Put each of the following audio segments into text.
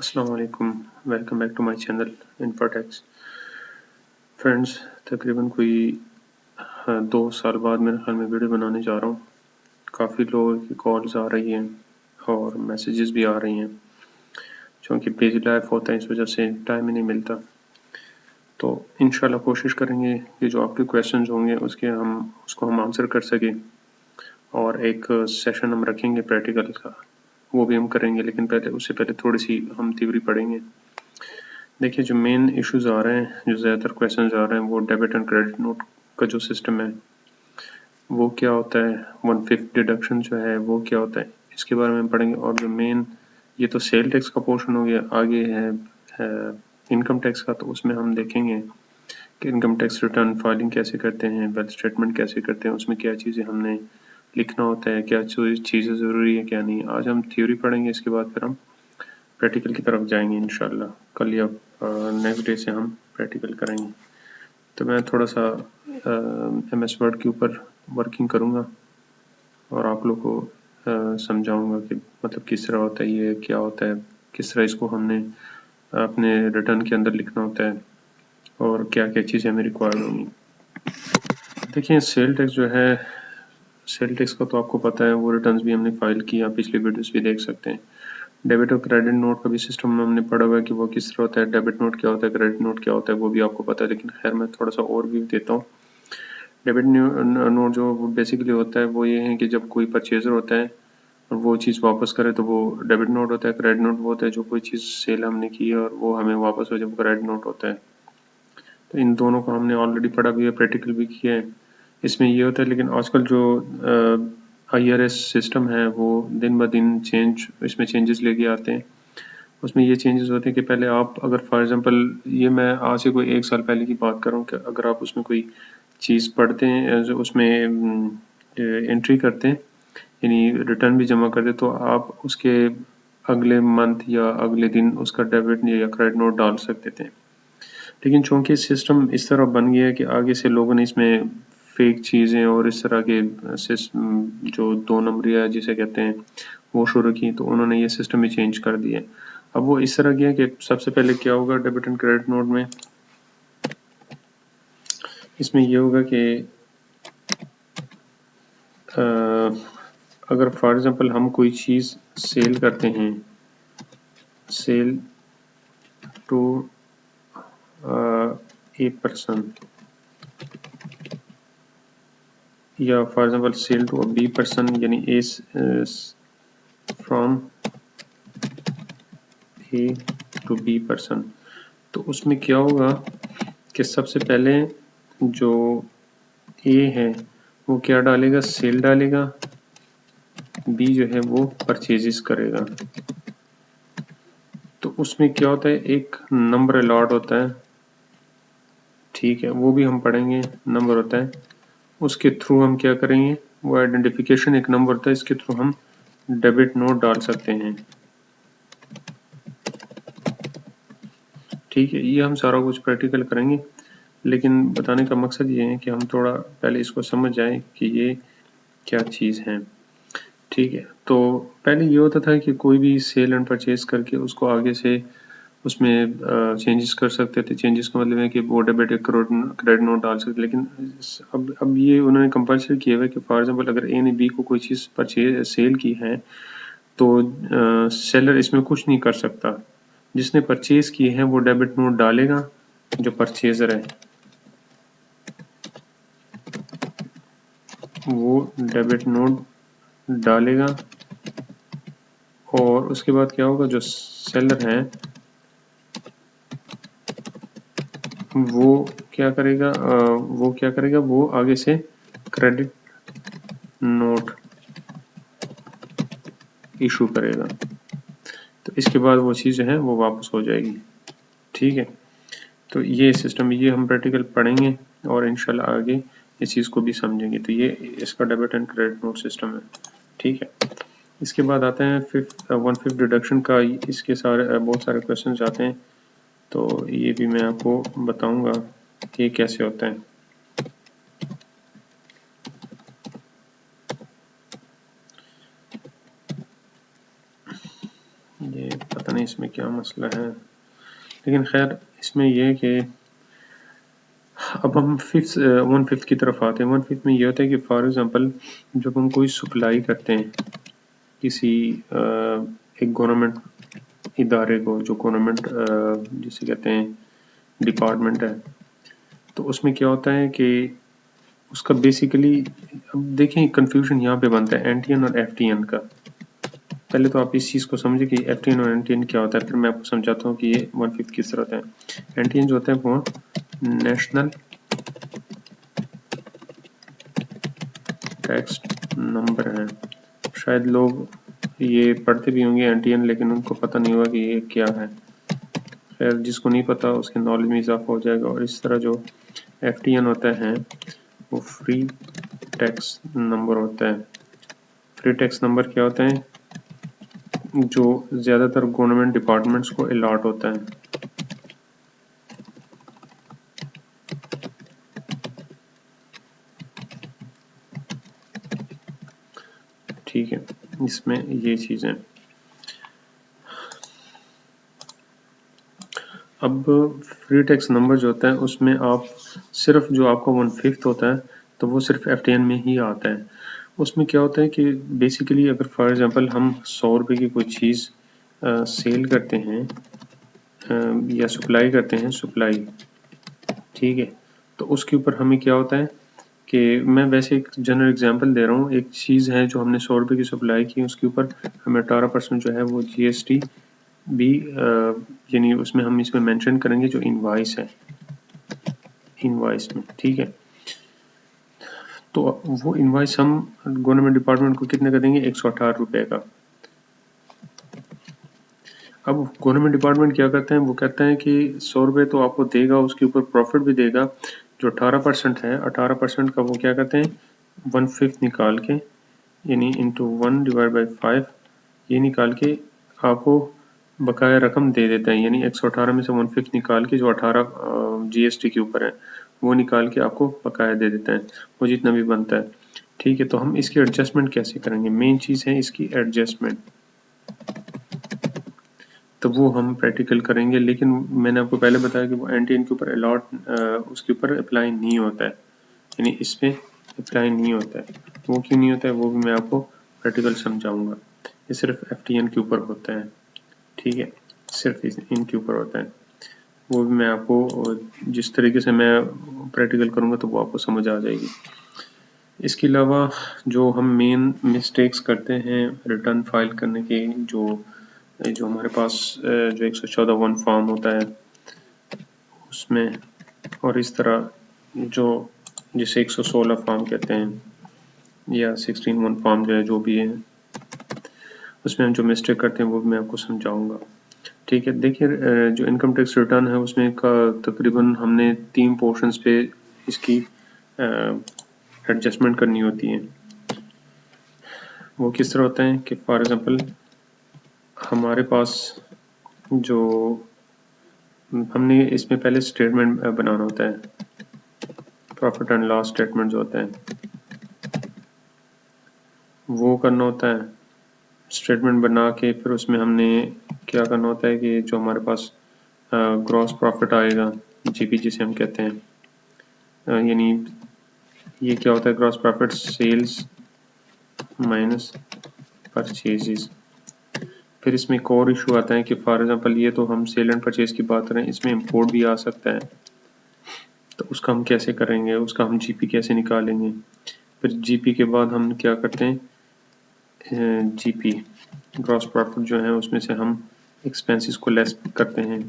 अस्सलाम वालेकुम, welcome back to my channel Infotex. Friends, तकरीबन कोई 2 साल बाद मेरे ख्याल में वीडियो बनाने जा रहा हूँ। काफ़ी लोगों की कॉल्स आ रही हैं और मैसेजेस भी आ रही हैं, क्योंकि बिजी लाइफ होता है, इस वजह से टाइम ही नहीं मिलता। तो इंशाल्लाह कोशिश करेंगे कि जो आपके क्वेश्चंस होंगे उसको हम आंसर कर सकें, और एक सेशन हम रखेंगे प्रैक्टिकल का, वो भी हम करेंगे। लेकिन उससे पहले थोड़ी सी हम थ्योरी पढ़ेंगे। देखिए, जो मेन इश्यूज आ रहे हैं, जो ज़्यादातर क्वेश्चंस आ रहे हैं, वो डेबिट एंड क्रेडिट नोट का जो सिस्टम है वो क्या होता है, 1/5 डिडक्शन जो है वो क्या होता है, इसके बारे में पढ़ेंगे। और जो मेन, ये तो सेल टैक्स का पोर्शन हो गया, आगे है इनकम टैक्स का। तो उसमें हम देखेंगे कि इनकम टैक्स रिटर्न फाइलिंग कैसे करते हैं, वेल्थ स्टेटमेंट कैसे करते हैं, उसमें क्या चीज़ें हमने लिखना होता है, क्या चीज़ें ज़रूरी है, क्या नहीं। आज हम थ्योरी पढ़ेंगे, इसके बाद फिर हम प्रैक्टिकल की तरफ जाएंगे इंशाल्लाह। कल या नेक्स्ट डे से हम प्रैक्टिकल करेंगे। तो मैं थोड़ा सा MS वर्ड के ऊपर वर्किंग करूँगा और आप लोग को समझाऊंगा कि मतलब किस तरह होता है, ये क्या होता है, किस तरह इसको हमने अपने रिटर्न के अंदर लिखना होता है, और क्या क्या चीज़ें हमें रिक्वायर्ड होंगी। देखिए, सेल टैक्स जो है, सेल टैक्स का तो आपको पता है, वो रिटर्न्स भी हमने फाइल किया, पिछले वीडियोस भी देख सकते हैं। डेबिट और क्रेडिट नोट का भी सिस्टम हमने पढ़ा हुआ है कि वो किस तरह होता है, डेबिट नोट क्या होता है, क्रेडिट नोट क्या होता है, वो भी आपको पता है। लेकिन खैर, मैं थोड़ा सा ओवरव्यू देता हूँ। डेबिट नोट जो बेसिकली होता है वो ये है कि जब कोई परचेजर होता है और वो चीज़ वापस करे तो वो डेबिट नोट होता है। क्रेडिट नोट वो होता है जो कोई चीज़ सेल हमने की है और वो हमें वापस हो, जब क्रेडिट नोट होता है। तो इन दोनों को हमने ऑलरेडी पढ़ा भी है, प्रैक्टिकल भी किया है। इसमें ये होता है, लेकिन आजकल जो IRS सिस्टम है वो दिन ब दिन इसमें चेंजेस लेके आते हैं। उसमें ये चेंजेस होते हैं कि पहले आप अगर फॉर एग्जांपल, ये मैं आज से कोई 1 साल पहले की बात कर रहा हूँ, कि अगर आप उसमें कोई चीज़ पढ़ते हैं, जो उसमें एंट्री करते हैं, यानी रिटर्न भी जमा करते, तो आप उसके अगले मंथ या अगले दिन उसका डेबिट या क्रेडिट नोट डाल सकते थे। लेकिन चूंकि सिस्टम इस तरह बन गया है कि आगे से लोगों ने इसमें फेक चीज़ें और इस तरह के जो 2 नंबरिया जिसे कहते हैं वो शुरू की, तो उन्होंने ये सिस्टम ही चेंज कर दिया। अब वो इस तरह किया कि सबसे पहले क्या होगा डेबिट एंड क्रेडिट नोट में, इसमें ये होगा कि अगर फॉर एग्जांपल हम कोई चीज़ सेल करते हैं, सेल टू ए पर्सन, या for example sell to a B person, यानी A from A to B person. तो उसमें क्या होगा कि सबसे पहले जो ए है वो क्या डालेगा, सेल डालेगा, बी जो है वो परचेजेस करेगा। तो उसमें क्या होता है, एक नंबर अलॉट होता है, ठीक है, वो भी हम पढ़ेंगे, नंबर होता है। उसके थ्रू हम क्या करेंगे, वो आइडेंटिफिकेशन एक नंबर होता है, इसके थ्रू हम डेबिट नोट डाल सकते हैं। ठीक है, ये हम सारा कुछ प्रैक्टिकल करेंगे, लेकिन बताने का मकसद ये है कि हम थोड़ा पहले इसको समझ जाएं कि ये क्या चीज़ है। ठीक है, तो पहले ये होता था कि कोई भी सेल एंड परचेज करके उसको आगे से उसमें चेंजेस कर सकते थे। चेंजेस का मतलब है कि वो डेबिट क्रेडिट नोट डाल सकते, लेकिन अब ये उन्होंने कंपल्सरी किया हुआ है कि फॉर एग्जांपल अगर ए ने बी को कोई चीज़ परचेज सेल की है, तो सेलर इसमें कुछ नहीं कर सकता। जिसने परचेज की है वो डेबिट नोट डालेगा, जो परचेजर है वो डेबिट नोट डालेगा, और उसके बाद क्या होगा, जो सेलर है वो क्या करेगा, वो आगे से क्रेडिट नोट इशू करेगा। तो इसके बाद वो चीज़ है वो वापस हो जाएगी। ठीक है, तो ये सिस्टम, ये हम प्रैक्टिकल पढ़ेंगे और इंशाल्लाह आगे इस चीज़ को भी समझेंगे। तो ये इसका debit and credit note system है। ठीक है, इसके बाद आते हैं 1/5 डिडक्शन का। इसके सारे बहुत सारे क्वेश्चन आते हैं, तो ये भी मैं आपको बताऊंगा कि ये कैसे होता है। ये पता नहीं इसमें क्या मसला है, लेकिन खैर इसमें यह है कि अब हम 1/5 की तरफ आते हैं। 1/5 में ये होता है कि फॉर एग्जांपल जब हम कोई सप्लाई करते हैं किसी एक गवर्नमेंट इदारे को, जो गवर्नमेंट जिसे कहते हैं डिपार्टमेंट है, तो उसमें क्या होता है कि उसका बेसिकली, अब देखें कंफ्यूजन यहाँ पे बनता है एनटीएन और एफटीएन का। पहले तो आप इस चीज़ को समझिए कि एफटीएन और एनटीएन क्या होता है, फिर मैं आपको समझाता हूँ कि ये 1/5 किस तरह होता है। एनटीएन जो होता है वो नेशनल टैक्स नंबर है। शायद लोग ये पढ़ते भी होंगे एनटीएन, लेकिन उनको पता नहीं होगा कि ये क्या है। खैर जिसको नहीं पता उसके नॉलेज में इजाफा हो जाएगा। और इस तरह जो एफटीएन होता है वो फ्री टैक्स नंबर होता है। फ्री टैक्स नंबर क्या होता है, जो ज़्यादातर गवर्नमेंट डिपार्टमेंट्स को अलॉट होता है। ठीक है, इसमें ये चीज़ें। अब फ्री टैक्स नंबर जो होता है उसमें आप सिर्फ जो आपका 1/5 होता है तो वो सिर्फ एफटीएन में ही आता है। उसमें क्या होता है कि बेसिकली अगर फॉर एग्जांपल हम 100 रुपये की कोई चीज़ सेल करते हैं या सप्लाई करते हैं, सप्लाई, ठीक है, तो उसके ऊपर हमें क्या होता है कि मैं वैसे एक जनरल एग्जांपल दे रहा हूँ। एक चीज़ है जो हमने 100 रुपये की सप्लाई की, उसके ऊपर हमें 18% जो है वो जीएसटी भी यानी उसमें हम इसमें मेंशन करेंगे जो इनवॉइस है, इनवॉइस में, ठीक है। तो वो इनवॉइस हम गवर्नमेंट डिपार्टमेंट को कितने का देंगे, 118 रुपये का। अब गवर्नमेंट डिपार्टमेंट क्या करते हैं, वो कहते हैं कि 100 रुपये तो आपको देगा, उसके ऊपर प्रॉफिट भी देगा। जो 18% है, 18% का वो क्या कहते हैं 1/5 निकाल के, यानी इंटू 1/5 ये निकाल के आपको बकाया रकम दे देता है। यानी 118 में से 1/5 निकाल के जो 18 जीएसटी के ऊपर है वो निकाल के आपको बकाया दे देता है, वो जितना भी बनता है। ठीक है, तो हम इसकी एडजस्टमेंट कैसे करेंगे, मेन चीज़ है इसकी एडजस्टमेंट। तो वो हम प्रैक्टिकल करेंगे, लेकिन मैंने आपको पहले बताया कि वो एनटीएन के ऊपर उसके ऊपर अप्लाई नहीं होता है, यानी इस पे अप्लाई नहीं होता है। वो क्यों नहीं होता है वो भी मैं आपको प्रैक्टिकल समझाऊंगा। ये सिर्फ एफटीएन के ऊपर होता है, ठीक है, सिर्फ इनके ऊपर होता है। वो भी मैं आपको जिस तरीके से मैं प्रैक्टिकल करूंगा तो वो आपको समझ आ जाएगी। इसके अलावा जो हम मेन मिस्टेक्स करते हैं रिटर्न फाइल करने के, जो हमारे पास जो 114(1) फॉर्म होता है उसमें, और इस तरह जो जिसे 116 फॉर्म कहते हैं या 16(1) फॉर्म जो है, जो भी है, उसमें हम जो मिस्टेक करते हैं वो भी मैं आपको समझाऊंगा। ठीक है, देखिए जो इनकम टैक्स रिटर्न है उसमें तकरीबन हमने 3 पोर्शंस पे इसकी एडजस्टमेंट करनी होती है। वो किस तरह होता है कि फॉर एग्जांपल हमारे पास जो हमने इसमें पहले स्टेटमेंट बनाना होता है, प्रॉफिट एंड लॉस स्टेटमेंट जो होता है वो करना होता है। स्टेटमेंट बना के फिर उसमें हमने क्या करना होता है कि जो हमारे पास ग्रॉस प्रॉफिट आएगा, जीपी जिसे हम कहते हैं, यानी ये क्या होता है, gross profit sales minus purchases. फिर इसमें एक और इशू आता है कि फॉर एग्जांपल ये तो हम सेल एंड परचेज की बात करें, इसमें इंपोर्ट भी आ सकता है, तो उसका हम कैसे करेंगे, उसका हम जीपी कैसे निकालेंगे। फिर जीपी के बाद हम क्या करते हैं, जीपी ग्रॉस प्रॉफिट जो है उसमें से हम एक्सपेंसेस को लेस करते हैं,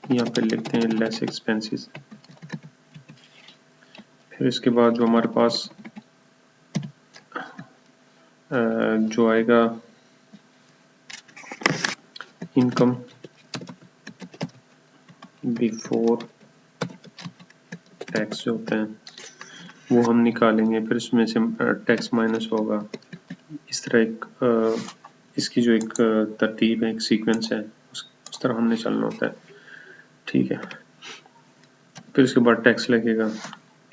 यहाँ पे लिखते हैं लेस एक्सपेंसेस। फिर इसके बाद जो हमारे पास जो आएगा इनकम बिफोर टैक्स जो होता है वो हम निकालेंगे, फिर इसमें से टैक्स माइनस होगा। इस तरह एक इसकी जो एक तरतीब है, एक सीक्वेंस है, उस तरह हमने चलना होता है। ठीक है, फिर इसके बाद टैक्स लगेगा।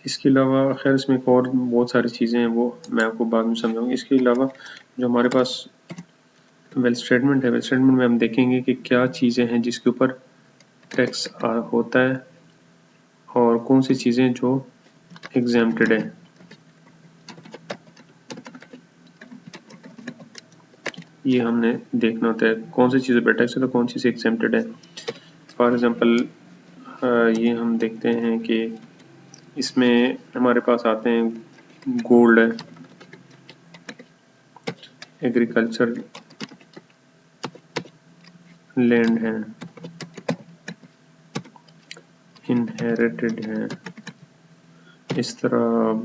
इसके अलावा खैर इसमें एक और बहुत सारी चीज़ें हैं वो मैं आपको बाद में समझाऊंगी। इसके अलावा जो हमारे पास वेल स्टेटमेंट है। वेल स्टेटमेंट में हम देखेंगे कि क्या चीज़ें हैं जिसके ऊपर टैक्स होता है और कौन सी चीज़ें जो एग्जेम्प्टेड है। ये हमने देखना होता है कौन सी चीज़ें पर टैक्स है तो कौन सी चीज़ एग्जेम्प्टेड है। फॉर एग्जांपल ये हम देखते हैं कि इसमें हमारे पास आते हैं गोल्ड है, एग्रीकल्चर लैंड है, इनहेरिटेड है, इस तरह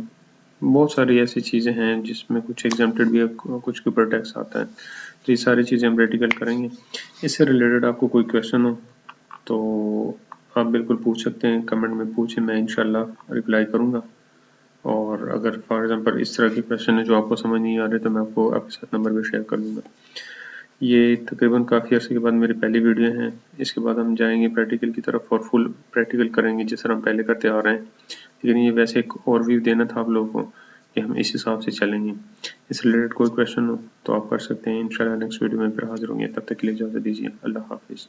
बहुत सारी ऐसी चीज़ें हैं जिसमें कुछ एग्जेम्प्टेड भी है, कुछ के ऊपर टैक्स आता है। तो ये सारी चीज़ें हम प्रैक्टिकल करेंगे। इससे रिलेटेड आपको कोई क्वेश्चन हो तो आप बिल्कुल पूछ सकते हैं, कमेंट में पूछें, मैं इंशाल्लाह रिप्लाई करूँगा। और अगर फॉर एग्जांपल इस तरह के क्वेश्चन है जो आपको समझ नहीं आ रहे तो मैं आपको आपके साथ नंबर भी शेयर कर दूँगा। ये तकरीबन काफ़ी अर्से के बाद मेरी पहली वीडियो है। इसके बाद हम जाएंगे प्रैक्टिकल की तरफ और फुल प्रैक्टिकल करेंगे जिस तरह हम पहले करते आ रहे हैं। लेकिन ये वैसे एक ओवरव्यू देना था आप लोगों को कि हम इस हिसाब से चलेंगे। इस रिलेटेड कोई क्वेश्चन हो तो आप कर सकते हैं। इंशाल्लाह नेक्स्ट वीडियो में फिर हाजिर होंगे। तब तक के लिए इजाज़त दीजिए। अल्लाह हाफिज़।